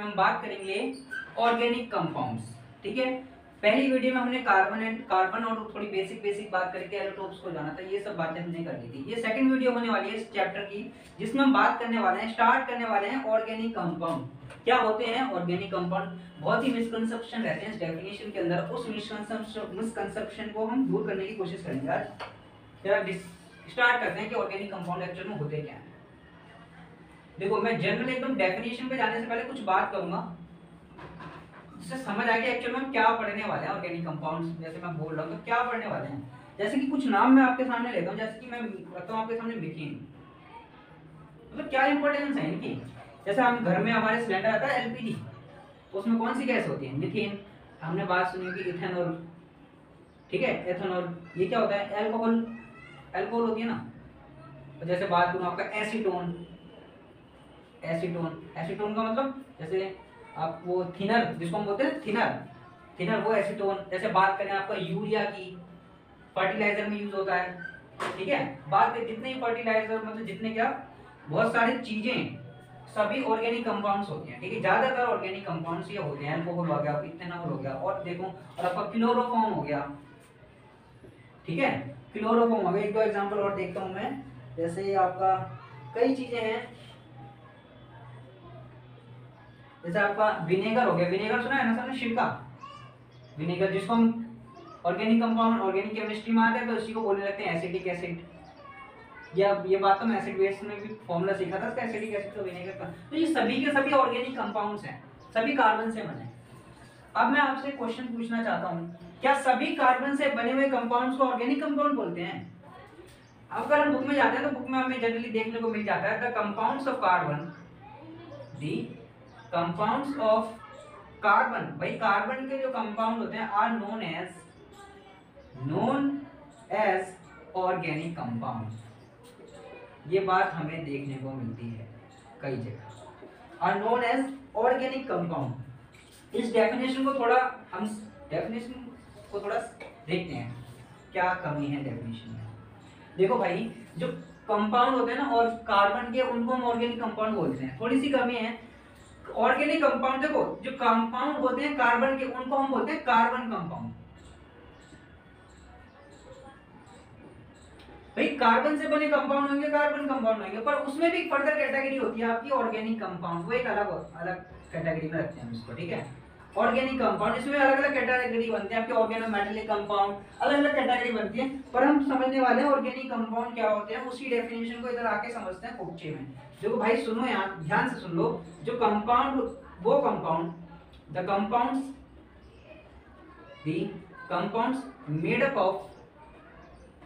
में हम बात करेंगे ऑर्गेनिक कंपाउंड्स। ठीक है, पहली वीडियो में हमने कार्बन और थोड़ी बेसिक बात करके एलोटोप्स को जाना था, ये सब बातें हमने कर ली थी। ये सेकंड वीडियो होने वाली है इस चैप्टर की, जिसमें हम बात करने वाले हैं, स्टार्ट करने वाले हैं ऑर्गेनिक कंपाउंड। क्या होते हैं ऑर्गेनिक कंपाउंड? बहुत ही मिसकंसेप्शन रहते हैं इस डेफिनेशन के अंदर, उस मिसकंसेप्शन को हम दूर करने की कोशिश करेंगे आज। जरा स्टार्ट करते हैं कि ऑर्गेनिक कंपाउंड एक्चुअल में होते क्या हैं। देखो, मैं जनरल एकदम डेफिनेशन पे जाने से पहले कुछ बात करूंगा जिससे समझ आए कि एक्चुअल में हम क्या पढ़ने वाले हैं। ऑर्गेनिक कंपाउंड्स जैसे मैं बोल रहा हूँ तो क्या पढ़ने वाले हैं, जैसे कि कुछ नाम मैं आपके सामने लेता हूँ, जैसे कि मैं रखता हूँ आपके सामने मीथेन। मतलब क्या इंपॉर्टेंस है इनकी। जैसे हम घर में हमारे सिलेंडर आता है एलपीजी, तो उसमें कौन सी गैस होती है? मीथेन। हमने बात सुनी होगी इथेनॉल, ठीक है, एथेनॉल। ये क्या होता है? एल्कोहल, एल्कोहल होती है ना। और जैसे बात करूँ आपका एसीटोन, एसीटोन, एसीटोन का मतलब जैसे आप वो थिनर जिसको हम बोलते हैं थिनर, थिनर वो एसीटोन। जैसे बात करें आपका यूरिया की, फर्टिलाइजर में यूज होता है, ठीक है। बात करें जितने फर्टिलाइजर मतलब जितने क्या बहुत सारी चीजें सभी ऑर्गेनिक कंपाउंड्स होते हैं, ठीक है। ज्यादातर ऑर्गेनिक कंपाउंड्स ये होते हैं, अल्कोहल हो गया, इथेनॉल हो गया, और देखो और आपका क्लोरोफॉर्म हो गया, ठीक है, क्लोरोफॉर्म हो गया। एक दो एग्जांपल और देखता हूं मैं, जैसे आपका कई चीजें हैं, जैसे आपका विनेगर हो गया। विनेगर सुना है ना सबने? सिरका, विनेगर जिसको हम ऑर्गेनिक कंपाउंड, ऑर्गेनिक केमिस्ट्री में आते हैं तो इसी को बोलने लगते हैं एसिटिक एसिड। ये बात तो मैं एसिड बेस में भी फॉर्मूला सीखा था इसका, एसिटिक एसिड तो विनेगर का। तो ये सभी के सभी ऑर्गेनिक कंपाउंड्स हैं, सभी कार्बन से बने। अब मैं आपसे क्वेश्चन पूछना चाहता हूं, क्या सभी कार्बन से बने हुए कंपाउंड्स को ऑर्गेनिक कंपाउंड बोलते हैं? अगर हम बुक में जाते हैं तो बुक में हमें जनरली देखने को मिल जाता है the compounds of carbon, the compounds of carbon. भाई कार्बन के जो कंपाउंड होते हैं are known as organic compound. ये बात हमें देखने को मिलती है कई जगह, are known as organic compound. इस डेफिनेशन को थोड़ा हम देखते हैं, क्या कमी है डेफिनेशन में। देखो भाई, जो कंपाउंड होते हैं ना और कार्बन के, उनको हम ऑर्गेनिक कंपाउंड बोलते हैं। थोड़ी सी कमी है। ऑर्गेनिक कंपाउंड देखो, जो कंपाउंड होते हैं कार्बन के, उनको हम बोलते हैं कार्बन कंपाउंड। भाई कार्बन से बने कंपाउंड होंगे, कार्बन कंपाउंड होंगे, पर उसमें भी फर्दर कैटेगरी होती है आपकी ऑर्गेनिक कंपाउंड। वो एक अलग कैटेगरी में रखते हैं हम इसको, ठीक है। ऑर्गेनिक कंपाउंड, इसमें अलग अलग कैटेगरी बनते हैं आपके, ऑर्गेनोमेटेलिक कंपाउंड, अलग अलग कैटेगरी बनती है। पर हम समझने वाले हैं ऑर्गेनिक कंपाउंड क्या होते हैं, उसी डेफिनेशन को इधर आके समझते हैं फोकचे में। देखो भाई सुनो, यहाँ ध्यान से सुन लो। जो कंपाउंड, वो compound, the compounds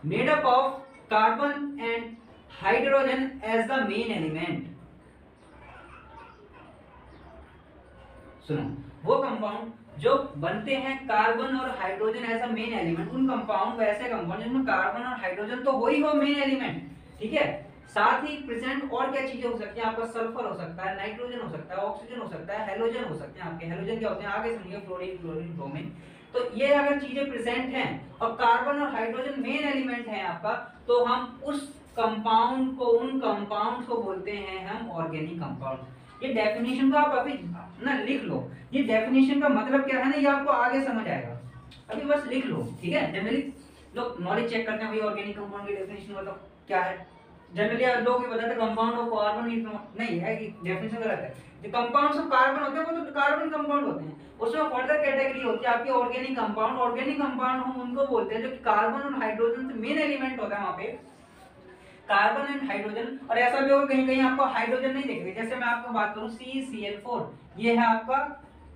made up of carbon and hydrogen as the main element. सुनो, वो कंपाउंड जो बनते हैं कार्बन और hydrogen as a main element, उन कंपाउंड, वैसे कंपाउंड जिनमें कार्बन और हाइड्रोजन तो हो ही हो मेन एलिमेंट, ठीक है। साथ ही प्रेजेंट और क्या चीजें हो सकती हैं? आपका सल्फर हो सकता है, नाइट्रोजन हो सकता है, ऑक्सीजन हो सकता है, हेलोजन हो सकते हैं। आपके हेलोजन क्या होते हैं आगे समझिए, फ्लोरीन, ब्रोमीन। तो ये अगर चीजें प्रेजेंट हैं और कार्बन और हाइड्रोजन मेन एलिमेंट है आपका, तो हम उस कंपाउंड को, उन कंपाउंड को बोलते हैं हम ऑर्गेनिक कंपाउंड। ये डेफिनेशन को आप अभी ना लिख लो। ये डेफिनेशन का मतलब क्या है ना, ये आपको आगे समझ आएगा, अभी बस लिख लो, ठीक है। जनरली लोग नॉलेज चेक करते हैं, भाई ऑर्गेनिक कंपाउंड की डेफिनेशन मतलब क्या है। जनरली लोग ये बताते हैं कंपाउंड ऑफ कार्बन, नहीं है कि डेफिनेशन गलत है। जो कंपाउंड्स ऑफ कार्बन होते हैं वो तो कार्बन कंपाउंड होते हैं, उसमें फर्दर कैटेगरी होती है आपकी ऑर्गेनिक कंपाउंड। ऑर्गेनिक कंपाउंड हम उनको बोलते हैं जो कार्बन और हाइड्रोजन से मेन एलिमेंट होता है वहां पे, कार्बन एंड हाइड्रोजन। और ऐसा भी होगा कहीं कहीं आपको हाइड्रोजन नहीं दिखेगा। जैसे मैं आपको बात करूं CCl4, ये है आपका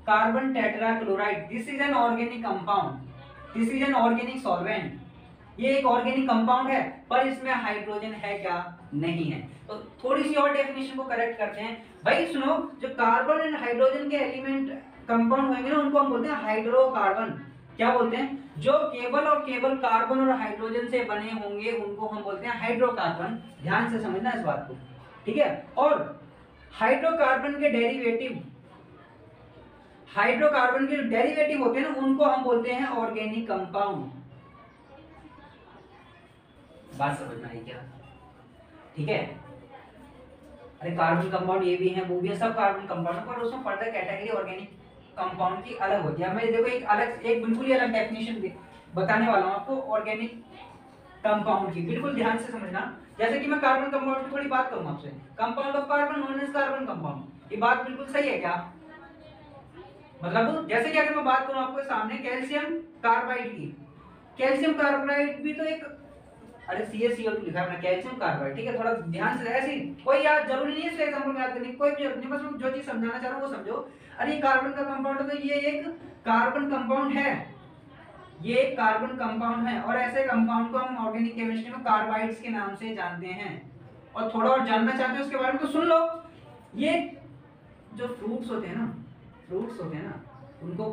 carbon tetrachloride. This is an organic compound, this is an organic solvent. ये एक ऑर्गेनिक कंपाउंड है, पर इसमें हाइड्रोजन है क्या? नहीं है। तो थोड़ी सी और डेफिनेशन को करेक्ट करते हैं। भाई सुनो, जो कार्बन एंड हाइड्रोजन के एलिमेंट कंपाउंड होंगे ना, उनको हम बोलते हैं हाइड्रोकार्बन। क्या बोलते हैं? जो केवल और केवल कार्बन और हाइड्रोजन से बने होंगे उनको हम बोलते हैं हाइड्रोकार्बन। ध्यान से समझना इस बात को, ठीक है। और हाइड्रोकार्बन के डेरिवेटिव, हाइड्रोकार्बन के डेरिवेटिव होते हैं ना, उनको हम बोलते हैं ऑर्गेनिक कंपाउंड। बात समझ में आई क्या? ठीक है। अरे कार्बन कंपाउंड ये भी है वो भी है, सब कार्बन कंपाउंड, पर उसमें फर्दर कैटेगरी ऑर्गेनिक कंपाउंड की अलग होती है। मैं देखो एक अलग, एक बिल्कुल ही अलग डेफिनेशन बताने वाला हूँ आपको ऑर्गेनिक कंपाउंड की, बिल्कुल ध्यान से समझना। जैसे कि मैं कार्बन कंपाउंड की थोड़ी बात करूँ आपसे, compound of carbon known as carbon compound, ये बात बिल्कुल सही है क्या? मतलब जैसे कि अगर मैं बात करूँ आपके सामने कैल्शियम कार्बाइड की, कैल्शियम कार्बाइड भी तो एक, अरे CaCO2 लिखा है कैल्शियम कार्बाइड, ठीक है, थोड़ा ध्यान से, ऐसे कोई याद जरूरी नहीं है इसके एग्जांपल में याद करने की, कोई भी जरूरत नहीं, बस मैं जो चीज समझाना चाह रहा हूँ वो समझो। अरे ये कार्बन का कंपाउंड है तो ये एक कार्बन कंपाउंड है, ये एक कार्बन कंपाउंड है, और ऐसे कंपाउंड को हम ऑर्गेनिक केमिस्ट्री में कार्बाइड्स के नाम से जानते हैं। और थोड़ा और जानना चाहते हो उसके बारे में तो सुन लो। ये जो फ्रूट्स होते हैं ना, फ्रूट्स होते हैं ना, उनको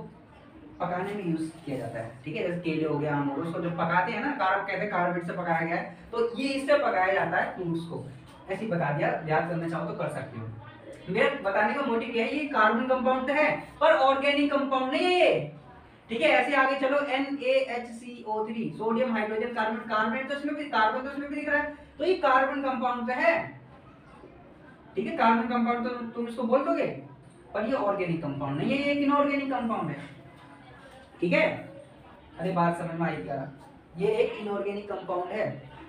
पकाने में यूज किया जाता है, ठीक है, जैसे केले हो गया, आम हो गया, उसको जो पकाते हैं ना, कहते कार्बाइड से पकाया गया है, तो ये इससे पकाया जाता है फ्रूट्स को। ऐसे ही बता दिया, याद करना चाहो तो कर सकते हो। मेरा बताने का मोटिव ये है, ये कार्बन कंपाउंड है पर ऑर्गेनिक कंपाउंड नहीं है ये, ठीक है। ऐसे आगे चलो, NaHCO3 sodium hydrogen carbon, carbon तो इसमें भी, कार्बन तो इसमें भी दिख रहा है, तो ये कार्बन कंपाउंड है, ठीक है, कार्बन कंपाउंड तो तुम इसको बोल दोगे, पर ये ऑर्गेनिक कंपाउंड नहीं है, ये एक इनऑर्गेनिक कंपाउंड है, ठीक है। अरे बात समझ में आई क्या? ये एक इनऑर्गेनिक कंपाउंड है।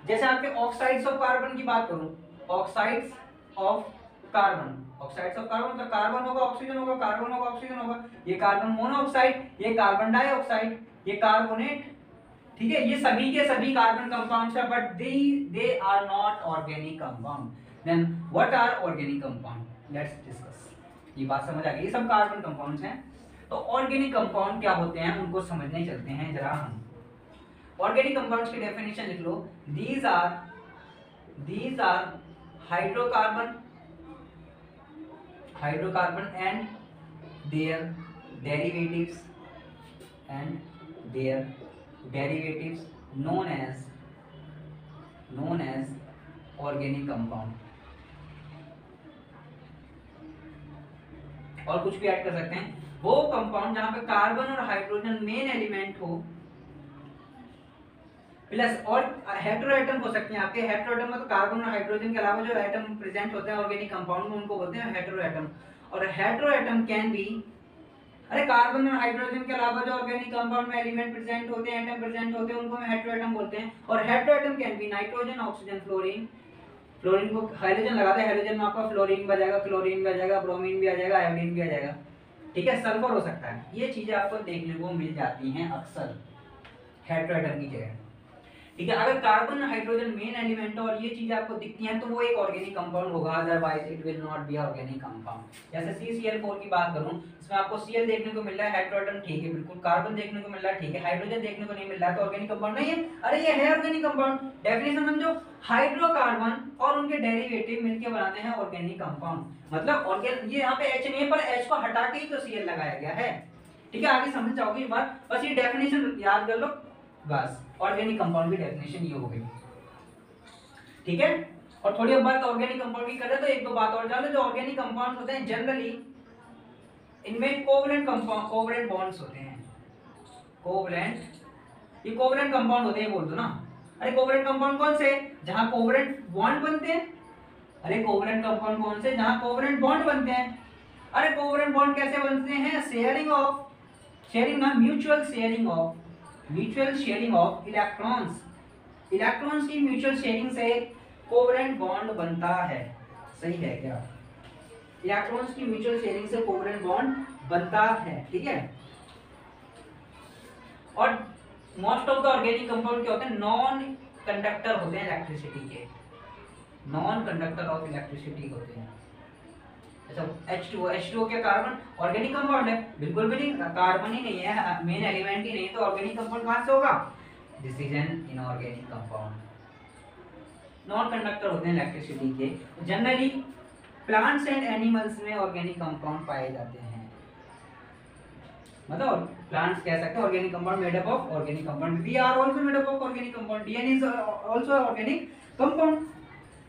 जैसे आपके ऑक्साइड्स ऑफ कार्बन की बात करूं, oxides of carbon, oxides of carbon मतलब कार्बन होगा ऑक्सीजन होगा, कार्बन होगा ऑक्सीजन होगा, ये कार्बन मोनोऑक्साइड, ये कार्बन डाइऑक्साइड, ये कार्बोनेट, ठीक है, ये सभी के सभी कार्बन कंपाउंड्स है, but they are not organic compound. Then what are organic compound, let's discuss. ये बात समझ आ गई, ये सब कार्बन कंपाउंड्स हैं। तो ऑर्गेनिक कंपाउंड क्या होते हैं उनको समझने चलते हैं जरा हम। ऑर्गेनिक कंपाउंड्स की डेफिनेशन लिख लो, these are hydrocarbon and their derivatives known as organic compound. और कुछ भी ऐड कर सकते हैं, वो कंपाउंड जहां पे कार्बन और हाइड्रोजन मेन एलिमेंट हो, प्लस और हेटेरो एटम हो सकते हैं आपके। हेटेरो एटम में तो कार्बन और हाइड्रोजन के अलावा जो एटम प्रेजेंट होते हैं ऑर्गेनिक कंपाउंड में, उनको बोलते हैं हेटेरो एटम। और हेटेरो एटम कैन बी, अरे कार्बन और हाइड्रोजन के अलावा जो ऑर्गेनिक कंपाउंड में एलिमेंट प्रेजेंट होते हैं, एटम प्रेजेंट होते हैं, उनको हम हेटेरो एटम बोलते हैं। और hetero atom can be nitrogen, oxygen, fluorine. Fluorine को हाइड्रोजन लगाते हैं, हाइड्रोजन में आपका फ्लोरीन भी आ जाएगा, क्लोरीन भी आ जाएगा, ब्रोमीन भी आ जाएगा, आयोडीन भी आ जाएगा, ठीक है, सल्फर हो सकता है। ये चीजें आपको देखने को मिल जाती हैं अक्सर हेटेरो एटम की जगह, ठीक है। अगर कार्बन हाइड्रोजन मेन एलिमेंट है और ये चीजें आपको दिखती हैं तो वो एक ऑर्गेनिक कंपाउंड होगा, otherwise it will not be organic compound. जैसे CCl4 की बात करूं, इसमें आपको Cl देखने को मिल रहा है, हेटेरो एटम ठीक है बिल्कुल, कार्बन देखने को मिल रहा है ठीक है, हाइड्रोजन देखने को नहीं मिल रहा है, तो ऑर्गेनिक कंपाउंड नहीं है। अरे ये है ऑर्गेनिक कंपाउंड, डेफिनेशन समझो, हाइड्रोकार्बन और उनके डेरिवेटिव मिलकर बनाते हैं ऑर्गेनिक कंपाउंड। मतलब ऑर्गेनिक, ये यहाँ पे H नहीं है पर H को हटा के ही तो Cl लगाया गया है, ठीक है। आगे समझ जाओगे ये बात, बस ये डेफिनेशन याद कर लो बस। ऑर्गेनिक कंपाउंड की डेफिनेशन ये हो गई, ठीक है। और थोड़ी अब बात ऑर्गेनिक कंपाउंड की करें तो एक दो बात और जान लो। जो ऑर्गेनिक कंपाउंड होते हैं जनरली इनमें कोवलेंट बॉन्ड्स होते हैं, कोवलेंट, ये कोवलेंट कंपाउंड होते हैं बोल दो ना। अरे कोवलेंट कंपाउंड कौन से, जहां कोवलेंट बॉन्ड बनते हैं। अरे कोवलेंट कंपाउंड कौन से, जहां कोवलेंट बॉन्ड बनते हैं। अरे कोवलेंट बॉन्ड कैसे बनते हैं, शेयरिंग ना, mutual sharing of electrons, electrons की म्यूचुअल शेयरिंग से कोवलेंट बॉन्ड बनता है, सही है क्या? इलेक्ट्रॉन्स की म्यूचुअल शेयरिंग से कोवलेंट बॉन्ड बनता है, ठीक है। और most of the organic compound क्या होते हैं, नॉन कंडक्टर होते हैं इलेक्ट्रिसिटी के, नॉन कंडक्टर ऑफ इलेक्ट्रिसिटी होते हैं। अच्छा H2O क्या कार्बन ऑर्गेनिक कंपाउंड है? बिल्कुल भी नहीं, कार्बन ही नहीं है, मेन एलिमेंट ही नहीं है, तो ऑर्गेनिक कंपाउंड कहां से होगा? This is an inorganic compound. Non conductor होते हैं इलेक्ट्रिसिटी के। जनरली प्लांट्स एंड एनिमल्स में ऑर्गेनिक कंपाउंड पाए जाते हैं, मतलब प्लांट्स कह सकते हैं organic compound made up of organic compound, we are also made up of organic compound, DNA is also organic compound.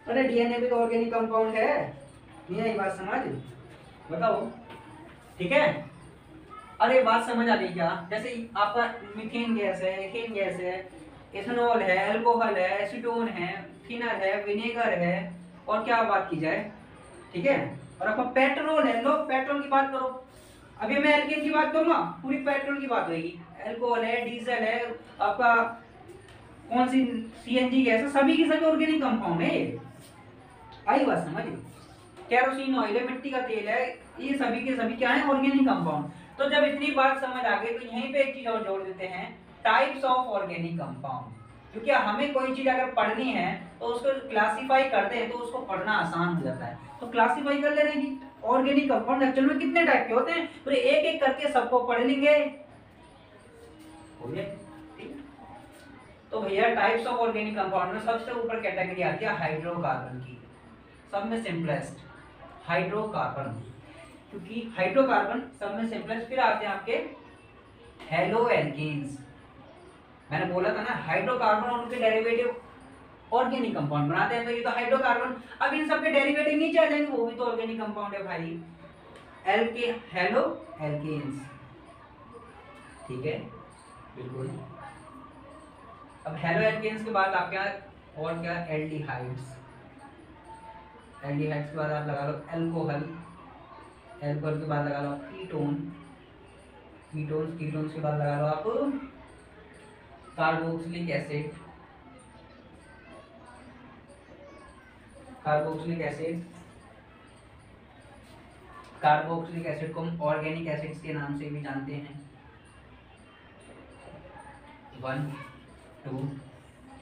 अरे डीएनए भी तो ऑर्गेनिक कंपाउंड है, नहीं है? बात समझ बताओ, ठीक है। अरे बात समझ आ गई क्या? जैसे आपका मीथेन गैस है, एथेन गैस है, इथेनॉल है, अल्कोहल है, एसीटोन है, थिनर है, विनेगर है, और क्या बात की जाए, ठीक है। और आपका पेट्रोल है, लो पेट्रोल की बात करो, अभी मैं एल्केन की बात करूंगा, पूरी पेट्रोल की बात होगी, अल्कोहल है, डीजल है, आपका कौन सी सीएनजी गैस है, सभी के सभी ऑर्गेनिक कंपाउंड है ये। आई बात समझ, केरोसिन ऑयल है, मिट्टी का तेल है, ये सभी के सभी क्या है, ऑर्गेनिक कंपाउंड। तो जब इतनी बात समझ आ गई तो यहीं पे एक चीज और जोड़ देते हैं, टाइप्स ऑफ ऑर्गेनिक कंपाउंड। क्योंकि हमें कोई चीज अगर पढ़नी है तो उसको क्लासिफाई करते हैं तो उसको पढ़ना आसान हो जाता है, तो क्लासिफाई कर लेने की ऑर्गेनिक कंपाउंड एक्चुअल में कितने टाइप के होते हैं, तो एक एक करके सबको पढ़ लेंगे, हो गया ठीक। तो भैया टाइप्स ऑफ ऑर्गेनिक कंपाउंड में सबसे ऊपर कैटेगरी आती है हाइड्रोकार्बन की, सब में सिंपलेस्ट हाइड्रोकार्बन, क्योंकि हाइड्रोकार्बन सब में सिंपलेस्ट। फिर आते हैं आपके हेलो एल्केन्स, मैंने बोला था ना हाइड्रोकार्बन और उनके डेरिवेटिव ऑर्गेनिक कंपाउंड बनाते हैं, तो ये तो हाइड्रोकार्बन। अब इन सब के डेरिवेटिव नीचे आ जाएंगे, वो भी तो ऑर्गेनिक कंपाउंड है भाई, एल्के हेलो एल्केन्स, ठीक है बिल्कुल। अब हेलो एल्केन्स के बाद आप क्या और क्या, एल्डिहाइड्स, एल्डिहाइड्स के बाद आप लगा लो अल्कोहल, अल्कोहल के बाद लगा लो कीटोन, कीटोन्स, कीटोन्स के बाद लगा लो आप carboxylic acid, carboxylic acid, carboxylic acid को हम ऑर्गेनिक एसिड्स के नाम से भी जानते हैं, 1 2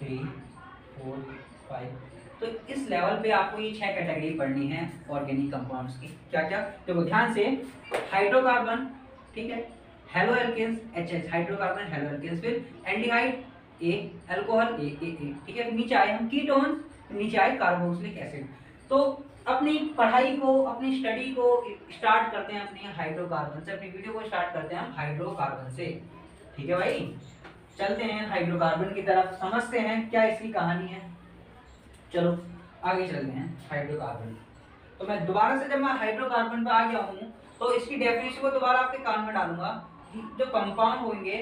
3 4 5। तो इस लेवल पे आपको ये 6 कैटेगरी पढ़नी है ऑर्गेनिक कंपाउंड्स की। क्या क्या, देखो ध्यान से, हाइड्रोकार्बन, ठीक है, haloalkanes HH, hydrocarbon haloalkanes, फिर एल्डिहाइड A, अल्कोहल A, ठीक है। नीचे आए हम कीटोन, नीचे आए कार्बोक्सिलिक एसिड। तो अपनी पढ़ाई को, अपनी स्टडी को स्टार्ट करते हैं अपनी हाइड्रोकार्बन से, अपनी वीडियो को स्टार्ट करते हैं हम हाइड्रोकार्बन से, ठीक है भाई। चलते हैं हाइड्रोकार्बन की तरफ, समझते हैं क्या इसकी कहानी है। चलो आगे चलते हैं हाइड्रोकार्बन। तो मैं दोबारा से, जब मैं हाइड्रोकार्बन पे आ गया हूँ तो इसकी डेफिनेशन को दोबारा आपके कान में डालूंगा कि जो कंपाउंड होंगे,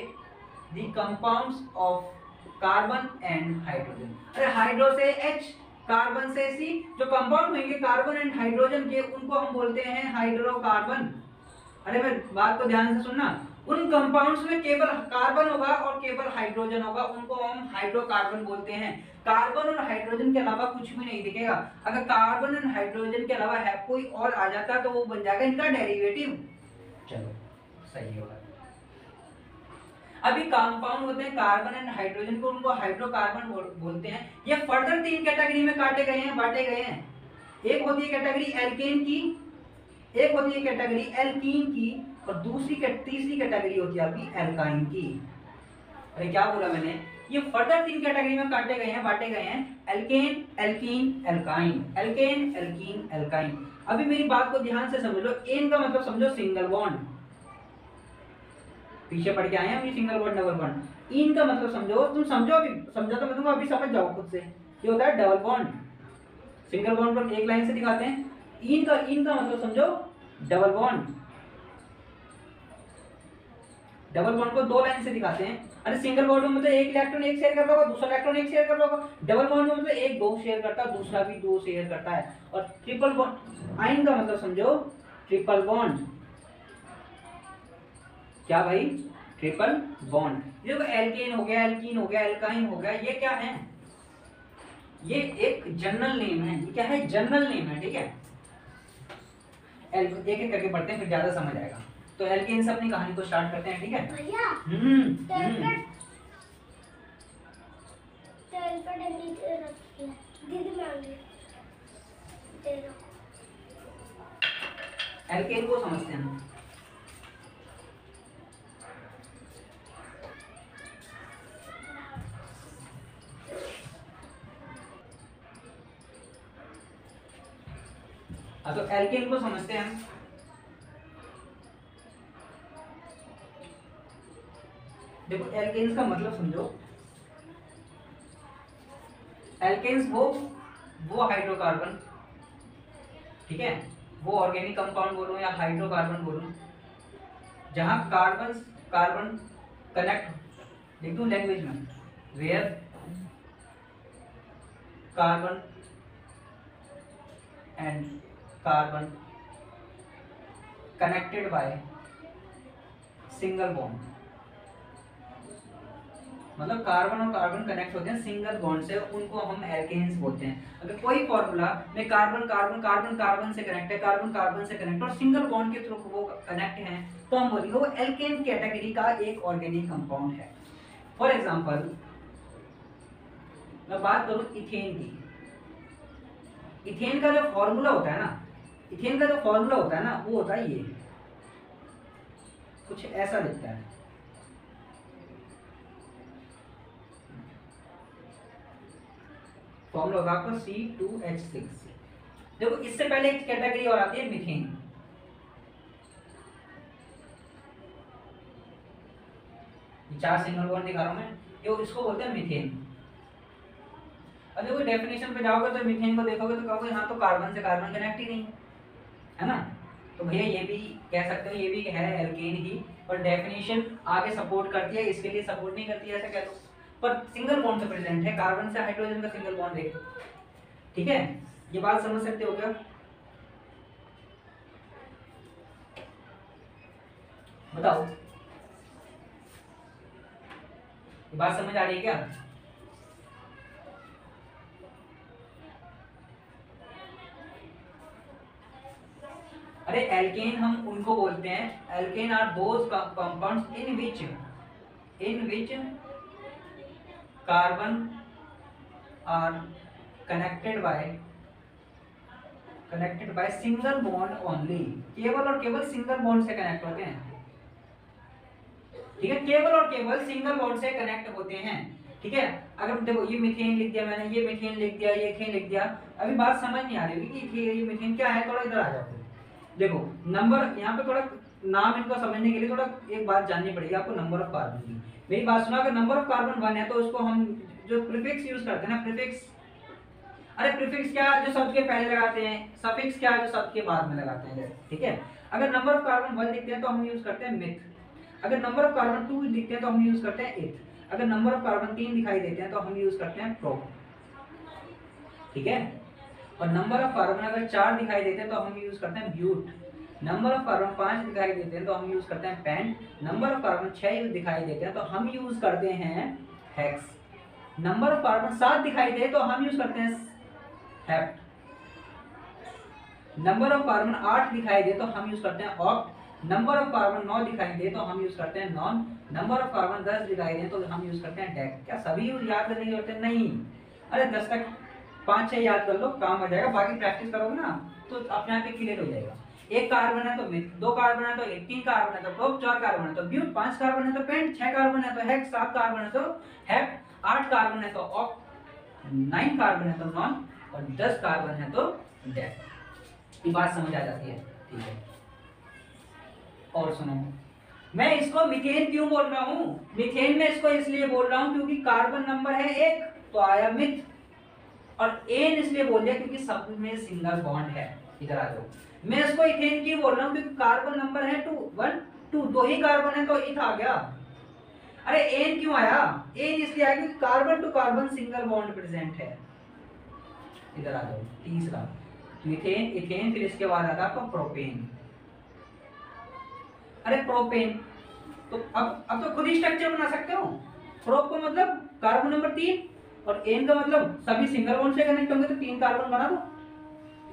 the compounds of carbon and hydrogen, अरे हाइड्रो से H, कार्बन से C, जो कंपाउंड होंगे कार्बन एंड हाइड्रोजन के, उनको हम बोलते हैं हाइड्रोकार्बन। अरे मैं बात को ध्यान से सुनना, उन कंपाउंड्स में केवल कार्बन होगा और केवल हाइड्रोजन होगा, उनको हम हाइड्रोकार्बन बोलते हैं। कार्बन और हाइड्रोजन के अलावा कुछ भी नहीं दिखेगा। अगर कार्बन और हाइड्रोजन के अलावा है कोई और आ जाता तो वो बन जाएगा इनका डेरिवेटिव। चलो सही होगा। अभी कंपाउंड होते हैं कार्बन एंड हाइड्रोजन को, उनको हाइड्रोकार्बन बोलते हैं। ये फर्दर 3 कैटेगरी में काटे गए हैं, बांटे गए हैं। एक होती है कैटेगरी एल्केन की, एक होती है कैटेगरी एल्कीन की, और तीसरी कैटेगरी होती है आपकी एल्काइन की। अरे क्या बोला मैंने, ये फर्दर 3 कैटेगरी में काटे गए हैं, बांटे गए हैं, alkane, alkene, alkyne, alkane, alkene, alkyne. अभी मेरी बात को ध्यान से समझ लो, एन का मतलब समझो सिंगल बॉन्ड, पीछे पढ़ के आए हैं हम ये सिंगल बॉन्ड डबल बॉन्ड। इन का मतलब समझो, तुम समझो, अभी समझा तो मैं दूंगा, अभी समझ जाओ खुद से। ये होता है डबल बॉन्ड, सिंगल बॉन्ड को एक लाइन से दिखाते हैं, इन का मतलब समझो डबल बॉन्ड, डबल बॉन्ड को 2 लाइन से दिखाते हैं। अरे सिंगल बॉन्ड में मतलब एक इलेक्ट्रॉन एक शेयर कर रहा होगा, दूसरा इलेक्ट्रॉन एक शेयर कर रहा होगा। डबल बॉन्ड में मतलब एक 2 शेयर करता है, दूसरा भी 2 शेयर करता है। और ट्रिपल बॉन्ड, आइन का मतलब समझो ट्रिपल बॉन्ड। क्या भाई, ट्रिपल बॉन्ड। ये देखो एल्केन हो गया, एल्कीन हो गया, एल्काइन हो गया, ये क्या है, ये एक जनरल नेम है। ये क्या है, जनरल नेम है, ठीक है। एक एक करके पढ़ते हैं फिर ज्यादा समझ आएगा। तो एल्केन से अपनी कहानी को स्टार्ट करते हैं, ठीक है भैया। एल्केन को समझते हैं हम। तो एल्केन को समझते हैं हम। देखो एल्केन्स का मतलब समझो, एल्केन्स वो हाइड्रोकार्बन, ठीक है, वो ऑर्गेनिक कंपाउंड बोलूं या हाइड्रोकार्बन बोलूं, जहां कार्बन कनेक्ट, लिख दूं लैंग्वेज में, where carbon and carbon connected by single bond, मतलब कार्बन और कार्बन कनेक्ट होते हैं सिंगल बॉन्ड से, उनको हम एल्केन्स बोलते हैं। अगर कोई फॉर्मूला में कार्बन कार्बन कार्बन कार्बन से कनेक्ट है, कार्बन कार्बन से कनेक्ट और सिंगल बॉन्ड के थ्रू वो कनेक्ट हैं, तो हम बोलेंगे वो एल्केन कैटेगरी का एक ऑर्गेनिक कंपाउंड है। फॉर एग्जांपल मैं बात करूं इथेन की, इथेन का जो फॉर्मूला होता है ना, इथेन का जो फॉर्मूला होता है ना, वो होता है ये, कुछ ऐसा दिखता है। फॉर्मूला होगा आपका C2H6। देखो इससे पहले एक कैटेगरी और आती है मीथेन, चार सिंगल बॉन्ड दिखा रहा हूं मैं, ये इसको बोलते हैं मीथेन। और देखो डेफिनेशन पे जाओगे तो मीथेन को देखोगे तो कहोगे यहाँ तो कार्बन से कार्बन कनेक्ट ही नहीं है ना, तो भैया ये भी कह सकते हो ये भी है एल्केन ही, पर डेफिनेशन आगे सपोर्ट करती है, इसके लिए सपोर्ट नहीं करती है ऐसा कह दो, पर सिंगल बॉन्ड से प्रेजेंट है, कार्बन से हाइड्रोजन का सिंगल बॉन्ड है। ठीक है, ये बात समझ सकते हो क्या? बताओ, ये बात समझ आ रही है क्या? अरे एल्केन हम उनको बोलते हैं, alkane are those compounds in which carbon are connected by single bond only, केवल और केवल सिंगल बॉन्ड से कनेक्ट होते हैं। ठीक है, केवल और केवल सिंगल बॉन्ड से कनेक्ट होते हैं। ठीक है, अगर देखो ये मीथेन लिख दिया मैंने, ये मीथेन लिख दिया, ये इथेन लिख दिया, अभी बात समझ नहीं आ रही कि ये मीथेन क्या है, थोड़ा इधर आ जाओ। देखो नंबर यहाँ पे थोड़ा नाम इनको समझने के लिए थोड़ा एक बात जाननी पड़ेगी आपको, नंबर ऑफ कार्बन की। मेरी बात सुना, अगर नंबर ऑफ कार्बन 1 है तो उसको हम जो प्रीफिक्स यूज करते हैं ना, प्रीफिक्स, अरे प्रीफिक्स क्या जो शब्द के पहले लगाते हैं, सफिक्स क्या जो शब्द के बाद में लगाते हैं। ठीक है, अगर नंबर ऑफ कार्बन 1 लिखते हैं तो हम यूज करते हैं मिथ, अगर नंबर ऑफ कार्बन 2 लिखते हैं तो हम यूज करते हैं इथ, अगर नंबर ऑफ कार्बन 3 दिखाई देते हैं तो हम यूज करते हैं प्रो। ठीक है, और नंबर ऑफ कार्बन अगर 4 दिखाई देते हैं तो हम यूज करते हैं ब्यूट, नंबर ऑफ कार्बन 5 दिखाई देते हैं तो हम यूज करते हैं पेंट, नंबर ऑफ कार्बन 6 दिखाई देते हैं तो हम यूज करते हैं हेक्स, नंबर ऑफ कार्बन 7 दिखाई दे तो हम यूज करते हैं हेप्ट, नंबर ऑफ कार्बन 8 दिखाई दे तो हम यूज करते हैं ऑक्ट, नंबर ऑफ कार्बन 9 दिखाई दे तो हम यूज करते हैं नॉन, नंबर ऑफ कार्बन 10 दिखाई दे तो हम यूज करते हैं डेक। क्या सभी याद करने की जरूरत है? नहीं, अरे 10 तक 5-6 याद कर लो, काम हो जाएगा, बाकी प्रैक्टिस करोगे ना तो अपने आप ही क्लियर हो जाएगा। एक कार्बन है तो मिथ, 2 कार्बन है तो 3 कार्बन है तो प्रोप, 4 कार्बन है तो ब्यूट, 5 कार्बन है तो पेंट, 6 कार्बन है तो हेक्स, 7 कार्बन है तो हेप्ट, 8 कार्बन है तो ऑक्ट, 9 कार्बन है तो नॉन और 10 कार्बन है तो डेक। ये बात समझ आ जाती है? ठीक है, और सुनो, मैं इसको मीथेन क्यों बोल रहा हूँ? मीथेन में इसको इसलिए बोल रहा हूँ क्योंकि कार्बन नंबर है 1 तो आया मिथ, और एन इसलिए बोल दिया क्योंकि सब में सिंगल बॉन्ड है। इधर आ जाओ, मैं इसको इथेन क्यों बोल रहा हूँ क्योंकि कार्बन नंबर है 2 2 ही कार्बन है तो इथ आ गया। अरे एन क्यों आया? एन इसलिए आया क्योंकि carbon to carbon single bond present है। इधर आ जाओ, तीसरा मीथेन, इथेन, फिर इसके बाद आता है आपका प्रोपेन। अरे प्रोपेन तो अब तो खुद ही स्ट्रक्चर बना सकते हो। प्रोप को मतलब कार्बन नंबर 3 और एन का मतलब सभी सिंगल बॉन्ड से कनेक्ट होंगे तो 3 कार्बन बना दो,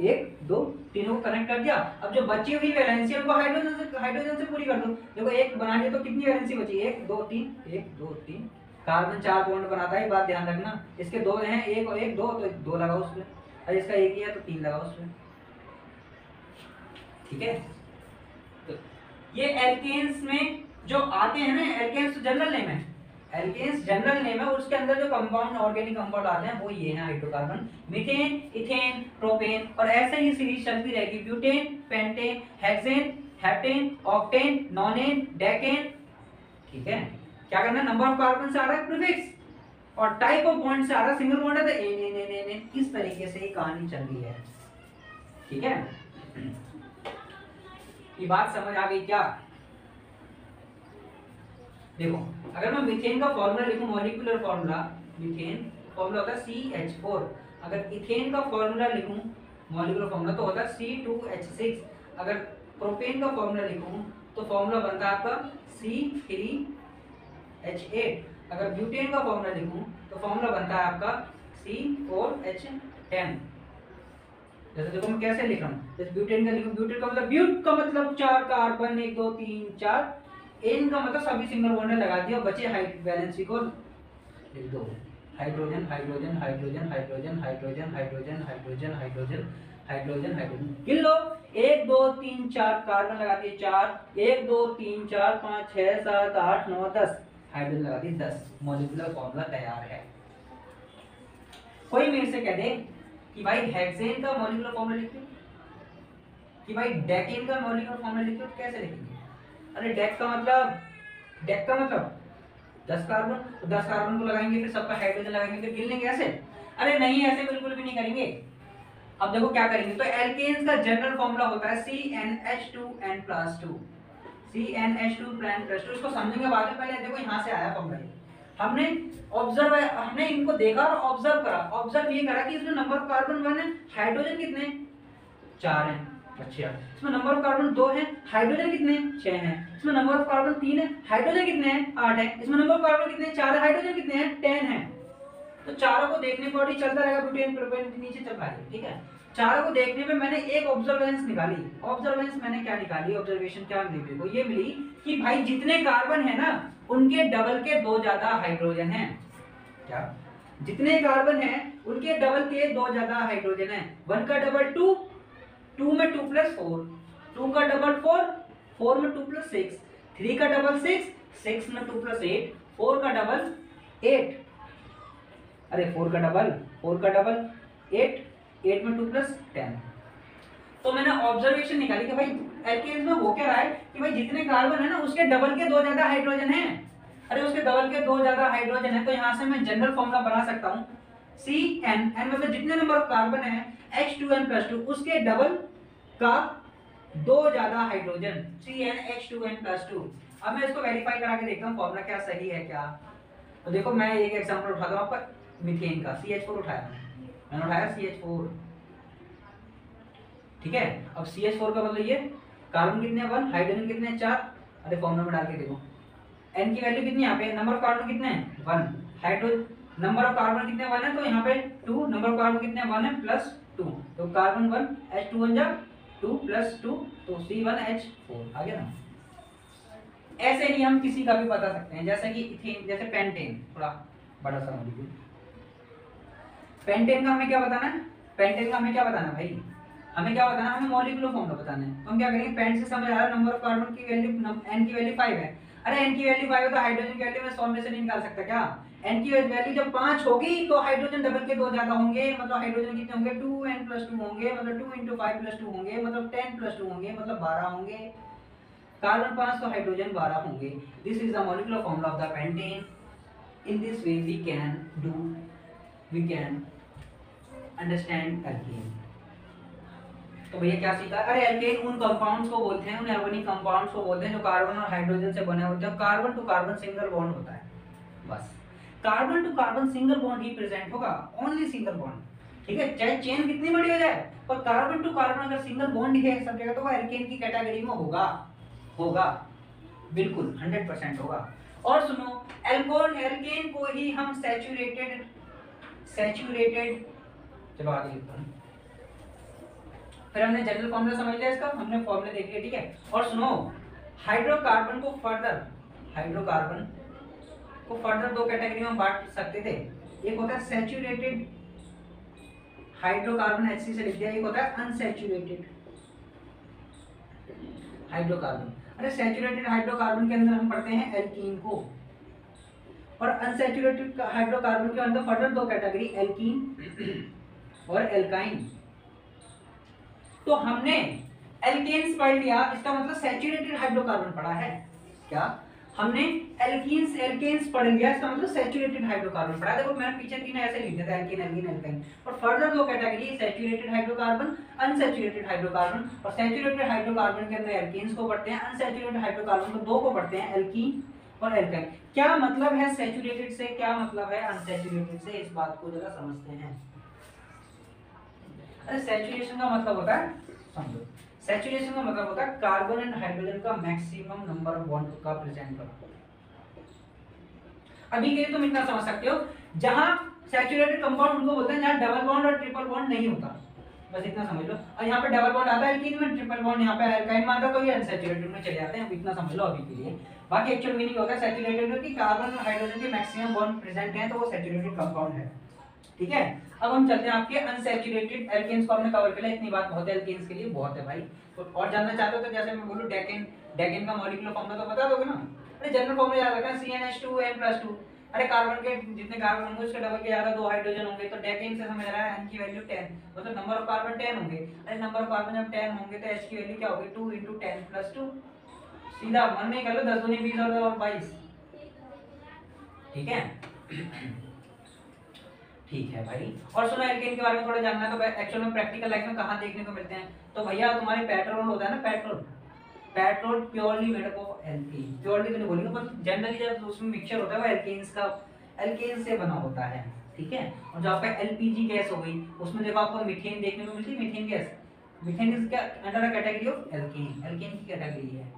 1 2 तीनों को कनेक्ट कर दिया। अब जो बची हुई वैलेंसी उनको हाइड्रोजन से पूरी कर दो। देखो एक बना लिया तो कितनी वैलेंसी बची? 1 2 3 1 2 3। कार्बन 4 बॉन्ड बनाता है, बात ध्यान रखना। इसके 2 हैं, 1 और 1 2 तो 2 लगाओ उसमें, और इसका 1 ही है तो 3 लगाओ उसमें। ठीक है, तो ये एल्केन्स में जो आते हैं ना, एल्केन्स जनरल नेम है, एल्केन्स जनरल नेम है, उसके अंदर जो कंपाउंड ऑर्गेनिक कंपाउंड आते हैं वो ये हैं हाइड्रोकार्बन, मीथेन, इथेन, प्रोपेन, और ऐसे ही सीरीज चलती रहेगी, butane, pentane, hexane, heptane, octane, nonane, decane. ठीक है, क्या करना? नंबर ऑफ कार्बन से आ रहा है प्रीफिक्स और टाइप ऑफ बॉन्ड से आ रहा है सिंगल बॉन्ड है तो ane ane ane ane ane. इस तरीके से ही कहानी चल रही है। ठीक है, ये बात समझ आ गई क्या? देखो अगर मैं मीथेन का फॉर्मूला लिखूं, मॉलिक्यूलर फॉर्मूला, मीथेन फॉर्मूला होता है CH4। अगर इथेन का फॉर्मूला लिखूं, मॉलिक्यूलर फॉर्मूला तो होता है C2H6। अगर प्रोपेन का फॉर्मूला लिखूं तो फॉर्मूला बनता है आपका C3H8। अगर ब्यूटेन का फॉर्मूला लिखूं तो फॉर्मूला बनता है आपका C4H10। जैसे देखो मैं कैसे लिख रहा हूँ, जैसे ब्यूटेन का लिखूं, ब्यूटेन का मतलब ब्यूट का मतलब 4 कार्बन 1 2 3 4, एन का मतलब सभी सिंगल बॉन्ड लगा दिया, बचे वैलेंसी को लिख दो, hydrogen hydrogen hydrogen hydrogen hydrogen hydrogen hydrogen hydrogen hydrogen hydrogen गिन लो। 1 2 3 4 कार्बन लगा दिए 4, 1 2 3 4 5 6 7 8 9 10, हाइड्रोजन लगा दिए 10, मॉलिक्यूलर फॉर्मूला तैयार है। कोई मेरे से कह दे कि भाई हेक्सेन का मॉलिक्यूलर फॉर्मूला लिखिए, कि भाई डेकेन का मॉलिक्यूलर फॉर्मूला लिखिए, तो कैसे लिखेंगे? अरे डेक का मतलब 10 कार्बन, तो 10 कार्बन को लगाएंगे फिर सबका हाइड्रोजन लगाएंगे फिर गिन लेंगे ऐसे? अरे नहीं, ऐसे बिल्कुल भी नहीं करेंगे। अब देखो क्या करेंगे, तो एल्केन्स का जनरल फॉर्मूला होता है CnH2n+2, CnH2n+2। इसको समझेंगे बाद में, पहले देखो यहाँ से आया फॉर्मूला, हमने हमने इनको देखा और ऑब्जर्व करा। ऑब्जर्व ये करा कि इसमें नंबर ऑफ कार्बन 1 है, हाइड्रोजन कितने 4 हैं, अच्छा। इसमें नंबर ऑफ कार्बन 2 है, हाइड्रोजन कितने 6 हैं। इसमें नंबर ऑफ कार्बन 3 है, हाइड्रोजन कितने हैं 8 है। इसमें नंबर ऑफ कार्बन कितने 4 है, हाइड्रोजन कितने हैं 10 है। तो चारों को देखने पर ही चलता रहेगा, ब्यूटेन प्रोपेन के नीचे चल रहा है, ठीक है। चारों को देखने में मैंने एक ऑब्जर्वेंस निकाली। ऑब्जर्वेंस मैंने क्या निकाली, ऑब्जर्वेशन क्या मिली को, ये मिली कि भाई जितने कार्बन है ना उनके डबल के 2 ज्यादा हाइड्रोजन हैं। क्या? जितने कार्बन हैं उनके डबल के 2 ज्यादा हाइड्रोजन हैं। 1 का डबल 2, 2 में 2 + 4, 2 का डबल 4, 4 में 2 + 6, 3 का डबल 6, 6 में 2 + 8, 4 का डबल 8, अरे 4 का डबल 8, 8 में 2 + 10। तो मैंने ऑब्जर्वेशन निकाली कि भाई एल्केन्स में हो क्या रहा है कि भाई जितने कार्बन है ना उसके डबल के 2 ज्यादा हाइड्रोजन हैं। अरे उसके डबल के 2 ज्यादा हाइड्रोजन है, तो यहाँ से मैं जनरल फॉर्मूला बना सकता हूँ Cn, मतलब जितने नंबर ऑफ कार्बन है H2n+2 उसके डबल का 2 ज्यादा हाइड्रोजन, CnH2n+2। अब मैं इसको वेरीफाई करा के देखता हूँ फॉर्मूला क्या सही है क्या। तो देखो मैं एक एग्जांपल उठाता हूँ आपका मीथेन का, CH4 उठाया मैंने उठाया CH4, ठीक है। अब CH4 का मतलब ये कार्बन कितने 1, हाइड्रोजन कितने 4। अरे फॉर्मूला में डाल के देखो, n की वैल्यू कितनी यहाँ पे, नंबर ऑफ कार्बन कितने 1, हाइड्रोजन नंबर ऑफ कार्बन कितने 1 है, तो यहाँ पे 2, नंबर ऑफ कार्बन कितने 1 है +2, तो कार्बन 1 H2 जा 2 + 2, तो C1H4 आ गया ना। ऐसे ही हम किसी का भी बता सकते हैं, जैसे कि इथेन, जैसे पेंटेन, थोड़ा बड़ा सा मॉलिक्यूल। पेंटेन का हमें क्या बताना है, पेंटेन का हमें क्या बताना है भाई, हमें क्या बताना है, हमें मॉलिक्यूलर फॉर्मूला बताना है। तो हम क्या करेंगे, पेंट से समझ आ रहा है नंबर ऑफ कार्बन की वैल्यू, n की वैल्यू 5 है। अरे n की वैल्यू 5 है तो हाइड्रोजन की वैल्यू मैं 100 में से नहीं निकाल सकता क्या। n की वैल्यू जब 5 होगी तो हाइड्रोजन डबल के 2 ज्यादा होंगे, मतलब हाइड्रोजन कितने होंगे 2n+2 होंगे, मतलब 2 × 5 + 2 होंगे, मतलब 10+2 होंगे, मतलब 12 होंगे। कार्बन 5 तो हाइड्रोजन 12 होंगे। This is the molecular formula of the pentane. In this way we can understand alkane. तो भैया क्या सीखा, अरे एल्केन उन कंपाउंड्स को बोलते हैं, उन ऑर्गेनिक कंपाउंड्स को बोलते हैं जो कार्बन और हाइड्रोजन से बने होते हैं। Carbon to carbon single bond होता है, बस carbon to carbon single bond ही प्रेजेंट होगा, ओनली सिंगल बॉन्ड, ठीक है। चाहे चेन कितनी बड़ी हो जाए पर कार्बन टू कार्बन अगर सिंगल बॉन्ड ही है सब जगह तो वो एल्केन की कैटेगरी में होगा बिल्कुल 100% होगा। और सुनो, एल्केन को ही हम सैचुरेटेड, चलो आगे लिखता हूं। फिर हमने जनरल फॉर्मूला समझ लिया इसका, हमने फॉर्मूला देख लिया, ठीक है। और सुनो, हाइड्रोकार्बन को फर्दर 2 कैटेगरी में बांट सकते थे। एक होता है सैचुरेटेड हाइड्रोकार्बन, HC से लिख दिया, एक होता है अनसैचुरेटेड हाइड्रोकार्बन। अरे सैचुरेटेड हाइड्रोकार्बन के अंदर हम पढ़ते हैं एल्कीन को, और अनसैचुरेटेड हाइड्रोकार्बन के अंदर फर्दर 2 कैटेगरी, एल्कीन और एल्काइन। तो हमने एल्केन्स पढ़ लिया, इसका मतलब सैचुरेटेड हाइड्रोकार्बन पढ़ा है क्या। हमने एल्केन्स पढ़ लिया, इसका मतलब सैचुरेटेड हाइड्रोकार्बन पढ़ा। देखो मैंने पीछे 3 ऐसे लिख दिया था, एल्कीन एल्काइन, और further 2 category saturated hydrocarbon, unsaturated hydrocarbon. और सैचुरेटेड हाइड्रोकार्बन के अंदर एल्केन्स को पढ़ते हैं, अनसैचुरेटेड हाइड्रोकार्बन को 2 को पढ़ते हैं, एल्कीन और एल्काइन। क्या मतलब है सैचुरेटेड से, क्या मतलब है अनसैचुरेटेड से, इस बात को जरा समझते हैं। अरे सैचुरेशन का मतलब होता है, समझो, सैचुरेशन का मतलब होता है कार्बन एंड हाइड्रोजन का मैक्सिमम नंबर ऑफ बॉन्ड का प्रेजेंट करना। अभी के लिए तुम इतना समझ सकते हो, जहां सैचुरेटेड कंपाउंड उनको बोलते हैं जहां डबल बॉन्ड और ट्रिपल बॉन्ड नहीं होता, बस इतना समझ लो। और यहाँ पे डबल बॉन्ड आता है एल्कीन में, ट्रिपल बॉन्ड यहाँ पे एल्काइन में आता है, तो ये अनसैचुरेटेड में चले जाते हैं, इतना समझ लो अभी के लिए। बाकी एक्चुअल मीनिंग होता है सैचुरेटेड की कार्बन और हाइड्रोजन के मैक्सिमम बॉन्ड प्रेजेंट हैं तो वो सैचुरेटेड कंपाउंड है, ठीक है। अब हम चलते हैं आपके अनसैचुरेटेड एल्केन्स को हमने कवर कर लिया, इतनी बात बहुत है एल्केन्स के लिए, बहुत है भाई। तो और जानना चाहते हो तो जैसे मैं बोलूं डेकेन, डेकेन का मॉलिक्यूलर फॉर्मूला तो बता दोगे ना? अरे जनरल फॉर्मूला याद रखना CnH2n+2। अरे कार्बन के जितने कार्बन होंगे उसके डबल के ज्यादा 2 हाइड्रोजन होंगे, तो डेकेन से समझ रहा है n की वैल्यू 10, मतलब नंबर ऑफ कार्बन 10 होंगे। अरे नंबर ऑफ कार्बन जब 10 होंगे तो h की वैल्यू क्या होगी? 2 × 10+2। सीधा मन में कर लो, 10 दूनी 20 और 22, ठीक है। ठीक है भाई। और सुनो एल्केन के बारे में थोड़ा जानना है तो एक्चुअल में प्रैक्टिकल लाइफ में कहाँ देखने को मिलते हैं, तो भैया तुम्हारे पेट्रोल होता है ना, petrol, petrol purely made up of alkene, purely तो नहीं बोलेंगे पर जनरली जब उसमें मिक्सचर होता है वो एल्केन्स का, एल्केन से बना होता है, ठीक है। और जो आपका एलपीजी गैस हो गई उसमें देखो आपको मीथेन देखने को मिलती है, मीथेन गैस, मीथेन इज क्या under the category of alkane, alkane की कैटेगरी है,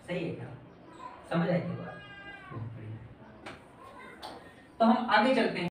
सही है क्या? समझ आई थी बात? तो हम आगे चलते हैं।